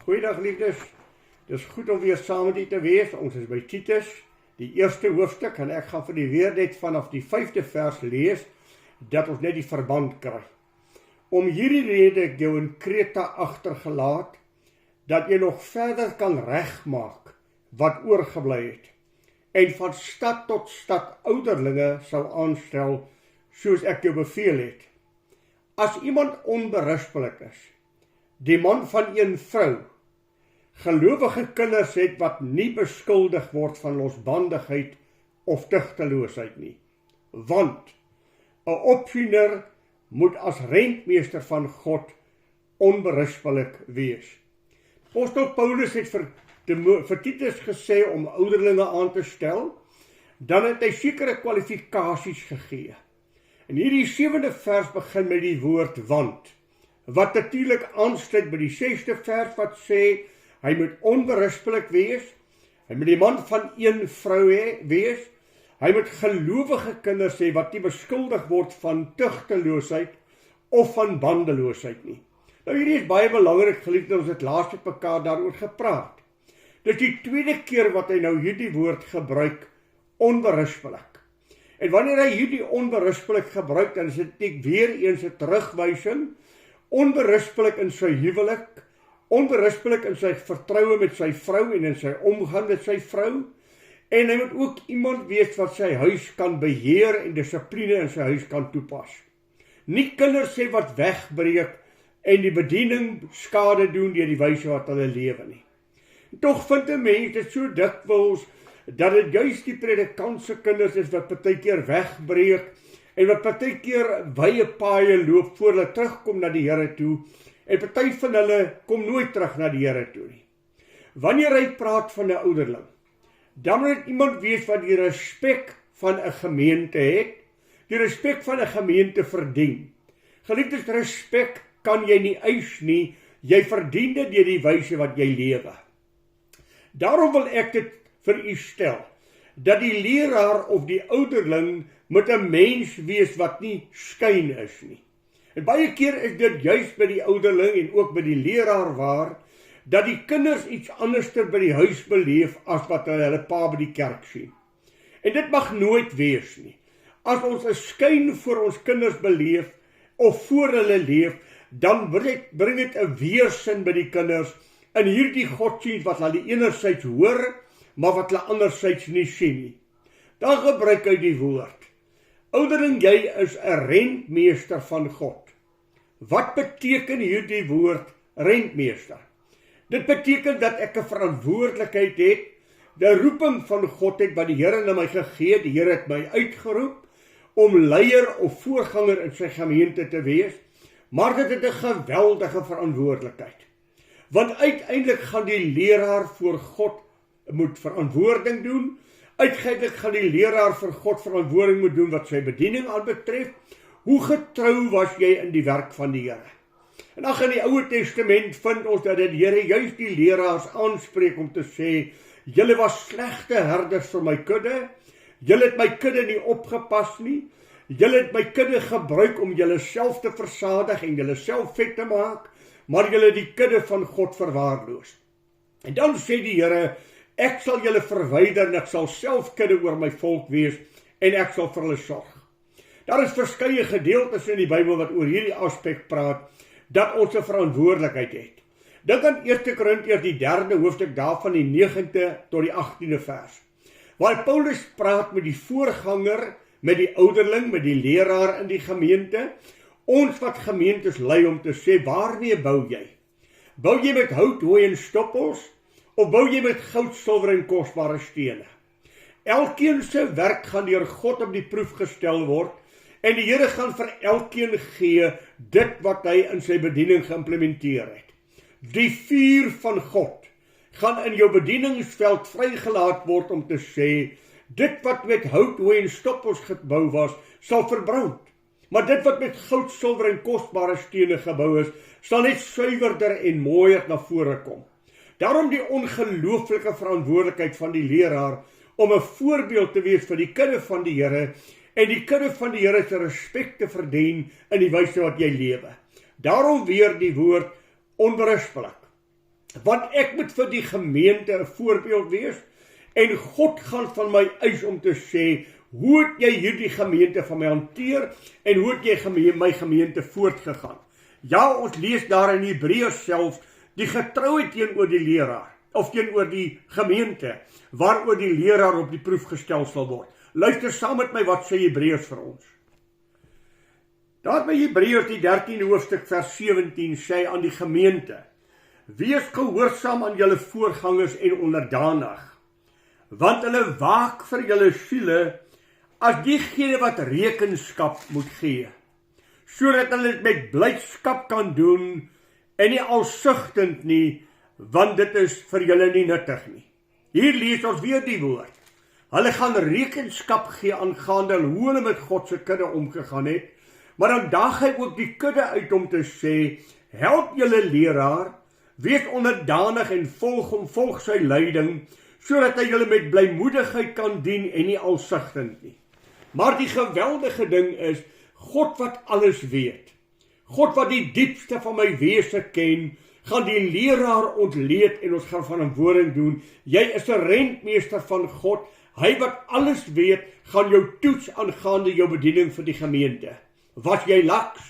Goeiedag liefdes, dis goed om weer saam met u te wees. Ons is by Titus, die eerste hoofstuk, en ek gaan vir die weer net vanaf die 5de vers lees, dat ons net die verband kry. Om hierdie rede ek jou in Kreta agtergelaat, dat jy nog verder kan regmaak wat oorgebly het, en van stad tot stad ouderlinge sou aanstel, soos ek jou beveel het. As iemand onberispelik is, die man van een vrou, gelowige kinders het wat nie beskuldig word van losbandigheid of tugteloosheid nie. Want 'n opsiener moet as rentmeester van God onberispelik wees. Apostel Paulus het vir Titus gesê om ouderlinge aan te stel, dan het hy sekere kwalifikasies gegee. En hierdie 7de vers begin met die woord want, wat natuurlik aansluit by die 6de vers wat sê, hy moet onberispelik wees, hy moet die man van een vrou wees, hy moet gelowige kinders hê wat nie beskuldig word van tugteloosheid of van bandeloosheid nie. Nou hierdie is baie belangrik, geliefdes, ons het laas met mekaar daaroor gepraat. Dit is die tweede keer wat hy nou hierdie woord gebruik, onberispelik. En wanneer hy hierdie onberispelik gebruik, dan is dit weer eens 'n terugwysing, onberispelik in sy huwelik, onberispelik in sy vertroue met sy vrou en in sy omgang met sy vrou, en hy moet ook iemand wees wat sy huis kan beheer en dissipline in sy huis kan toepas. Nie kinders sê wat wegbreek en die bediening skade doen deur die wyse wat hulle lewe nie. Tog vind 'n mens dit so dikwels dat dit juist die predikant se kinders is wat partykeer wegbreek en wat partykeer wye paaie loop voor hulle terugkom na die Here toe, en party van hulle kom nooit terug na die Here toe nie. Wanneer hy praat van 'n ouderling, dan moet dit iemand wees wat die respek van 'n gemeente het, die respek van 'n gemeente verdien. Geliefdes, respek kan jy nie eis nie, jy verdien dit deur die wyse wat jy lewe. Daarom wil ek dit vir u stel, dat die leraar of die ouderling moet 'n mens wees wat nie skyn is nie. En baie keer is dit juist by die ouderling en ook by die leraar waar, dat die kinders iets anderster by die huis beleef as wat hulle pa by die kerk sien. En dit mag nooit wees nie. As ons 'n skyn voor ons kinders beleef, of voor hulle leef, dan bring dit 'n weersin by die kinders, in hierdie godsdienst wat hulle enerzijds hoor, maar wat hulle anderzijds nie sien nie. Dan gebruik hy die woord. Ouderling, jy is 'n rentmeester van God. Wat beteken hierdie woord rentmeester? Dit beteken dat ek 'n verantwoordelikheid het, die roeping van God het wat die Here na my gegee, die Here het my uitgeroep, om leier of voorganger in sy gemeente te wees, maar dit het 'n geweldige verantwoordelikheid. Want uiteindelik gaan die leraar voor God moet verantwoording doen, uiteindelik gaan die leraar vir God verantwoording moet doen wat sy bediening aanbetref. Hoe getrou was jy in die werk van die Here? En dan in die Ou Testament vind ons dat die Here juist die leraars aanspreek om te sê, julle was slegte herders vir my kudde, julle het my kudde nie opgepas nie, julle het my kudde gebruik om julle self te versadig en julle self vet te maak, maar julle die kudde van God verwaarloos. En dan sê die Here, ek sal julle verwyder en ek sal self kudde oor my volk wees en ek sal vir hulle sorg. Daar is verskeie gedeeltes in die Bybel wat oor hierdie aspek praat, dat ons 'n verantwoordelikheid het. Dink aan 1 Korintiërs die 3de hoofstuk daarvan die 9de tot die 18de vers. Waar Paulus praat met die voorganger, met die ouderling, met die leraar in die gemeente, ons wat gemeentes lei om te sê, waarmee bou jy? Bou jy met hout, hooi en stoppels, of bou jy met goud, silwer en kosbare stene? Elkeen se werk gaan deur God op die proef gestel word, en die Here gaan vir elkeen gee dit wat hy in sy bediening geïmplementeer het. Die vuur van God gaan in jou bedieningsveld vrygelaat word om te sê, dit wat met hout, hooi en stoppels gebou was, sal verbrand. Maar dit wat met goud, silwer en kosbare stene gebou is, sal net suiwerder en mooier na vore kom. Daarom die ongelooflike verantwoordelikheid van die leraar om 'n voorbeeld te wees vir die kudde van die Here, en die kudde van die Here se respek te verdien in die wyse wat jy lewe. Daarom weer die woord onberispelik. Want ek moet vir die gemeente 'n voorbeeld wees, en God gaan van my eis om te sê, hoe het jy hierdie gemeente van my hanteer, en hoe het jy my gemeente voortgegaan? Ja, ons lees daar in Hebreërs self, die getrouheid teenoor die leraar, of teenoor die gemeente, waaroor die leraar op die proef gestel sal word. Luister saam met my wat sê Hebreërs vir ons. Daar by Hebreërs die 13de hoofstuk vers 17 sê aan die gemeente, wees gehoorsaam aan julle voorgangers en onderdanig, want hulle waak vir julle siele as diegene wat rekenskap moet gee, sodat hulle dit met blydskap kan doen en nie alsigtend nie, want dit is vir julle nie nuttig nie. Hier lees ons weer die woord. Hulle gaan rekenskap gee aangaande hoe hulle met God se kudde omgegaan het, maar dan daag hy ook die kudde uit om te sê, help julle leraar, wees onderdanig en volg sy leiding, sodat hy julle met blymoedigheid kan dien en nie alsigtend nie. Maar die geweldige ding is, God wat alles weet, God wat die diepste van my wese ken, gaan die leraar ontleed en ons gaan van 'n woording doen. Jy is 'n rentmeester van God, hy wat alles weet, gaan jou toets aangaande jou bediening vir die gemeente. Was jy laks?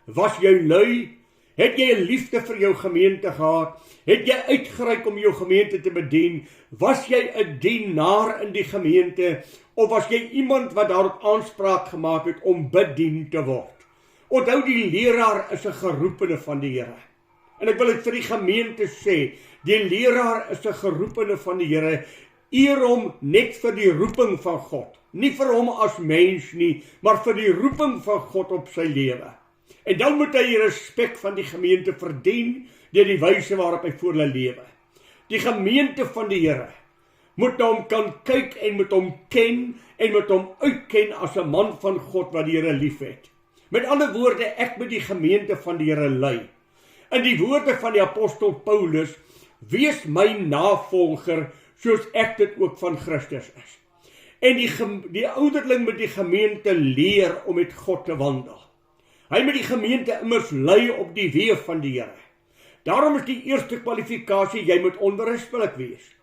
Was jy lui? Het jy 'n liefde vir jou gemeente gehad? Het jy uitgereik om jou gemeente te bedien? Was jy 'n dienaar in die gemeente? Of was jy iemand wat daarop aanspraak gemaak het om bedien te word? Onthou, die leraar is 'n geroepene van die Here. En ek wil dit vir die gemeente sê, die leraar is 'n geroepene van die Here, eer hom net vir die roeping van God. Nie vir hom as mens nie, maar vir die roeping van God op sy lewe. En dan moet hy die respek van die gemeente verdien, deur die wyse waarop hy voor hulle lewe. Die gemeente van die Here moet na hom kan kyk en moet hom ken en moet hom uitken as 'n man van God wat die Here liefhet. Met ander woorde, ek moet die gemeente van die Here lei. In die woorde van die apostel Paulus, wees my navolger soos ek dit ook van Christus is. En die ouderling moet die gemeente leer om met God te wandel. Hy moet die gemeente immers lei op die weë van die Here. Daarom is die eerste kwalifikasie, jy moet onberispelik wees.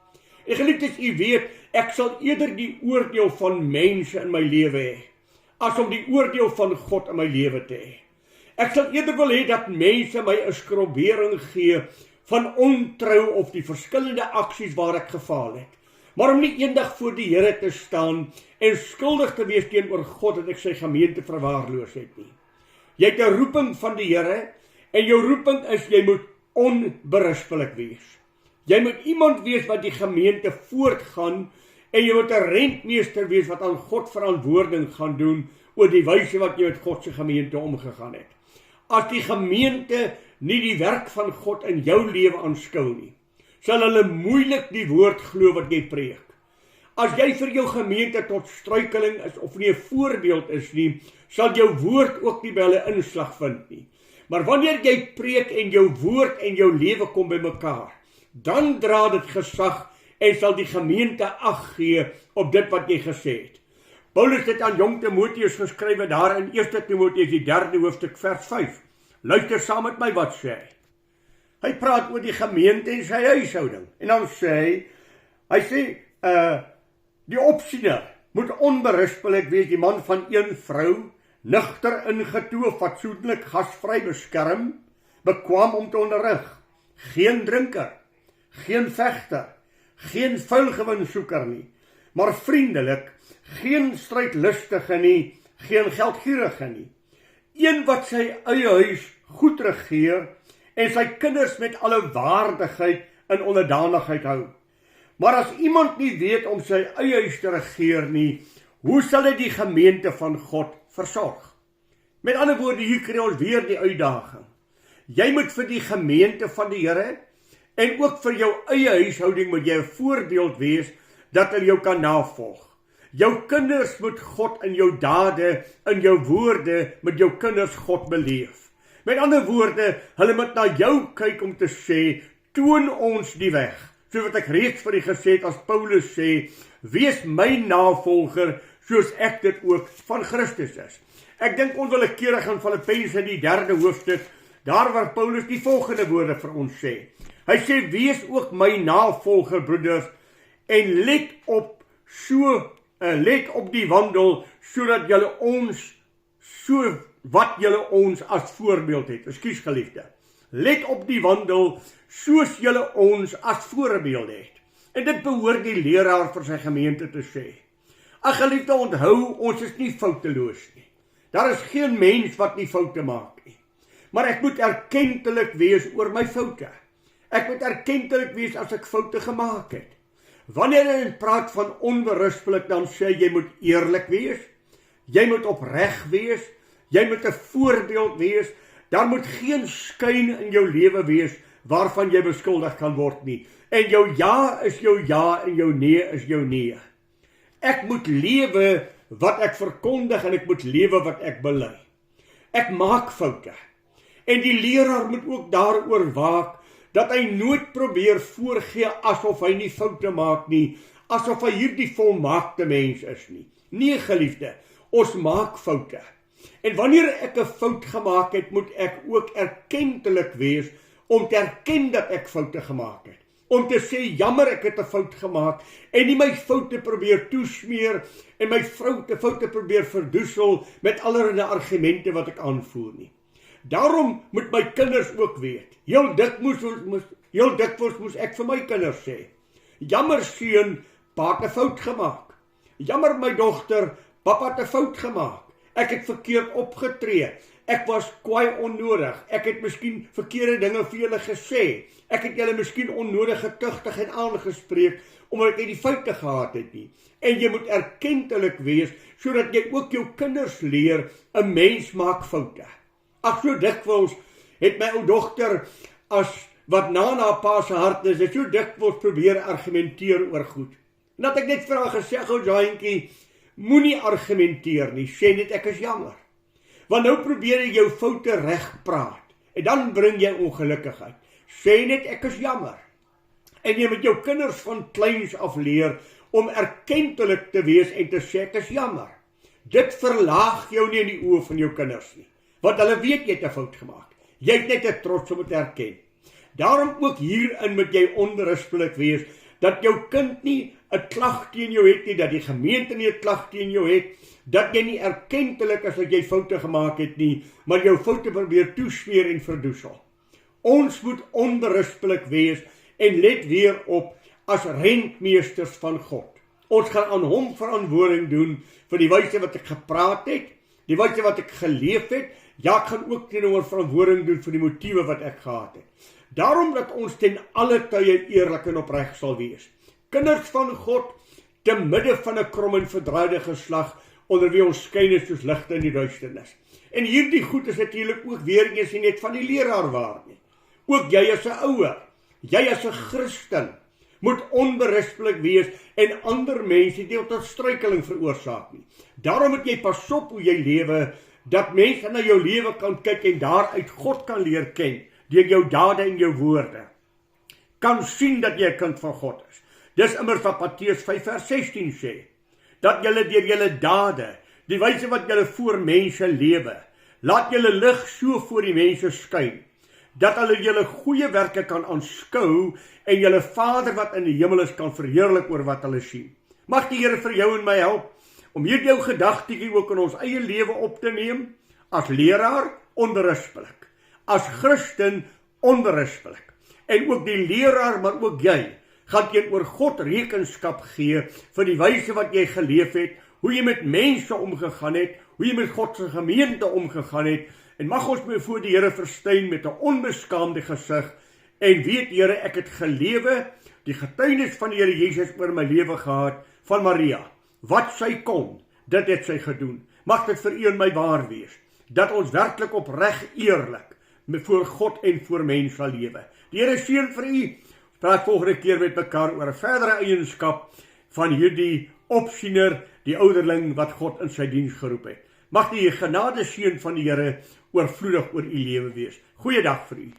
En geliefdes, u weet, ek sal eerder die oordeel van mense in my lewe hê, as om die oordeel van God in my lewe te hê. Ek sal eerder wil hê dat mense my 'n skrobering gee van ontrou of die verskillende aksies waar ek gefaal het. Maar om nie eendag voor die Here te staan en skuldig te wees teenoor God dat ek sy gemeente verwaarloos het nie. Jy het 'n roeping van die Here en jou roeping is jy moet onberispelik wees. Jy moet iemand wees wat die gemeente voortgaan en jy moet 'n rentmeester wees wat aan God verantwoording gaan doen oor die wyse wat jy met God se gemeente omgegaan het. As die gemeente nie die werk van God in jou lewe aanskou nie, sal hulle moeilik die woord glo wat jy preek. As jy vir jou gemeente tot struikeling is of nie 'n voorbeeld is nie, sal jou woord ook nie by hulle inslag vind nie. Maar wanneer jy preek en jou woord en jou lewe kom by mekaar, dan dra dit gesag en sal die gemeente ag gee op dit wat jy gesê het. Paulus het aan jong Timoteus geskrywe daar in 1 Timoteus die 3de hoofstuk vers 5. Luister saam met my wat sê hy. Hy praat oor die gemeente en sy huishouding. En dan sê hy, die opsiener moet onberispelik wees, die man van een vrou, nugter ingetoe, fatsoenlik, gasvry, beskerm, bekwaam om te onderrig, geen drinker, geen vegter, geen vuilgewinsoeker nie, maar vriendelik, geen strydlustige nie, geen geldgierige nie. Een wat sy eie huis goed regeer en sy kinders met alle waardigheid en onderdanigheid hou. Maar as iemand nie weet om sy eie huis te regeer nie, hoe sal hy die gemeente van God versorg? Met ander woorde, hier kry ons weer die uitdaging. Jy moet vir die gemeente van die Here en ook vir jou eie huishouding moet jy 'n voorbeeld wees dat hulle jou kan navolg. Jou kinders moet God in jou dade, in jou woorde, met jou kinders God beleef. Met ander woorde, hulle moet na jou kyk om te sê, toon ons die weg. So wat ek reeds vir u gesê het as Paulus sê, wees my navolger, soos ek dit ook van Christus is. Ek dink onwillekeurig in Filippense die 3de hoofstuk, daar waar Paulus die volgende woorde vir ons sê. Hy sê, wees ook my navolger, broeders, en let op die wandel, sodat julle ons, wat julle ons as voorbeeld het. Ekskuus geliefde. Let op die wandel, soos julle ons as voorbeeld het. En dit behoort die leraar vir sy gemeente te sê. Ag geliefde, onthou, ons is nie fouteloos nie. Daar is geen mens wat nie foute maak nie. Maar ek moet erkentlik wees oor my foute. Ek moet erkentlik wees as ek foute gemaak het. Wanneer jy praat van onberispelik, dan sê jy moet eerlik wees, jy moet opreg wees, jy moet 'n voorbeeld wees, daar moet geen skuin in jou lewe wees waarvan jy beskuldig kan word nie. En jou ja is jou ja en jou nee is jou nee. Ek moet lewe wat ek verkondig en ek moet lewe wat ek bely. Ek maak foute. En die leraar moet ook daaroor waak dat hy nooit probeer voorgee asof hy nie foute maak nie, asof hy hierdie volmaakte mens is nie. Nee, geliefde, ons maak foute. En wanneer ek 'n fout gemaak het, moet ek ook erkentlik wees om te erken dat ek foute gemaak het. Om te sê, jammer, ek het 'n fout gemaak en nie my foute probeer toesmeer en my foute probeer verdoesel met allerlei argumente wat ek aanvoer nie. Daarom moet my kinders ook weet. Heel dikwels moes ek vir my kinders sê, jammer seun, pa het 'n fout gemaak. Jammer my dogter, papa het 'n fout gemaak. Ek het verkeerd opgetree. Ek was kwaai onnodig. Ek het miskien verkeerde dinge vir julle gesê. Ek het julle miskien onnodig getugtig en aangespreek omdat ek nie die foute gehad het nie. En jy moet erkentlik wees sodat jy ook jou kinders leer, 'n mens maak foute. Ag, so dikwels het my ou dogter, as wat na pa se hart is, het so dikwels probeer argumenteer oor goed. En dat ek net vir haar gesê, ou Jaantjie, moenie argumenteer nie, sê net ek is jammer. Want nou probeer jy jou foute reg praat, en dan bring jy ongelukkigheid. Sê net ek is jammer. En jy met jou kinders van kleins af leer om erkentlik te wees en te sê ek is jammer. Dit verlaag jou nie in die oë van jou kinders nie. Want hulle weet jy het 'n fout gemaak. Jy het net 'n trots om dit te erken. Daarom ook hierin moet jy onberispelik wees, dat jou kind nie 'n klag teen jou het nie, dat die gemeente nie 'n klag teen jou het, dat jy nie erkentlik is dat jy foute gemaak het nie, maar jou foute probeer toesmeer en verdoesel. Ons moet onberispelik wees en let weer op as rentmeesters van God. Ons gaan aan hom verantwoording doen vir die wyse wat ek gepraat het, die wyse wat ek geleef het. Ja, ek gaan ook teenoor verantwoording doen vir die motiewe wat ek gehad het. Daarom dat ons ten alle tye eerlik en opreg sal wees. Kinders van God, te midde van 'n krom en verdraaide geslag, onder wie ons skyn is soos ligte in die duisternis. En hierdie goed is natuurlik ook weer eens nie net van die leraar waar nie. Ook jy as 'n ouer, jy as 'n Christen, moet onberispelik wees en ander mense nie tot struikeling veroorsaak nie. Daarom moet jy pas op hoe jy lewe, dat mense na jou lewe kan kyk en daaruit God kan leer ken, deur jou dade en jou woorde. Kan sien dat jy 'n kind van God is. Dis immers wat Matteus 5 vers 16 sê, dat julle deur julle dade, die wyse wat julle voor mense lewe, laat julle lig so voor die mense skyn, dat hulle julle goeie werke kan aanskou en julle Vader wat in die hemel is kan verheerlik oor wat hulle sien. Mag die Here vir jou en my help om hierdie jou gedagtetjie ook in ons eie lewe op te neem, as leraar onberispelik, as Christen onberispelik, en ook die leraar, maar ook jy, gaan teenoor God rekenskap gee vir die wyse wat jy geleef het, hoe jy met mense omgegaan het, hoe jy met God se gemeente omgegaan het, en mag ons voor die Here verskyn met 'n onbeskaamde gesig, en weet Here, ek het gelewe, die getuienis van die Here Jesus oor my lewe gehad, van Maria, wat sy kon, dit het sy gedoen. Mag dit vir u en my waar wees, dat ons werklik opreg eerlik, voor God en voor mense sal lewe. Die Here seën vir u. Praat volgende keer met mekaar oor 'n verdere eienskap van hierdie opsiener, die ouderling wat God in sy diens geroep het. Mag die genade seën van die Here oorvloedig oor u lewe wees. Goeiedag vir u.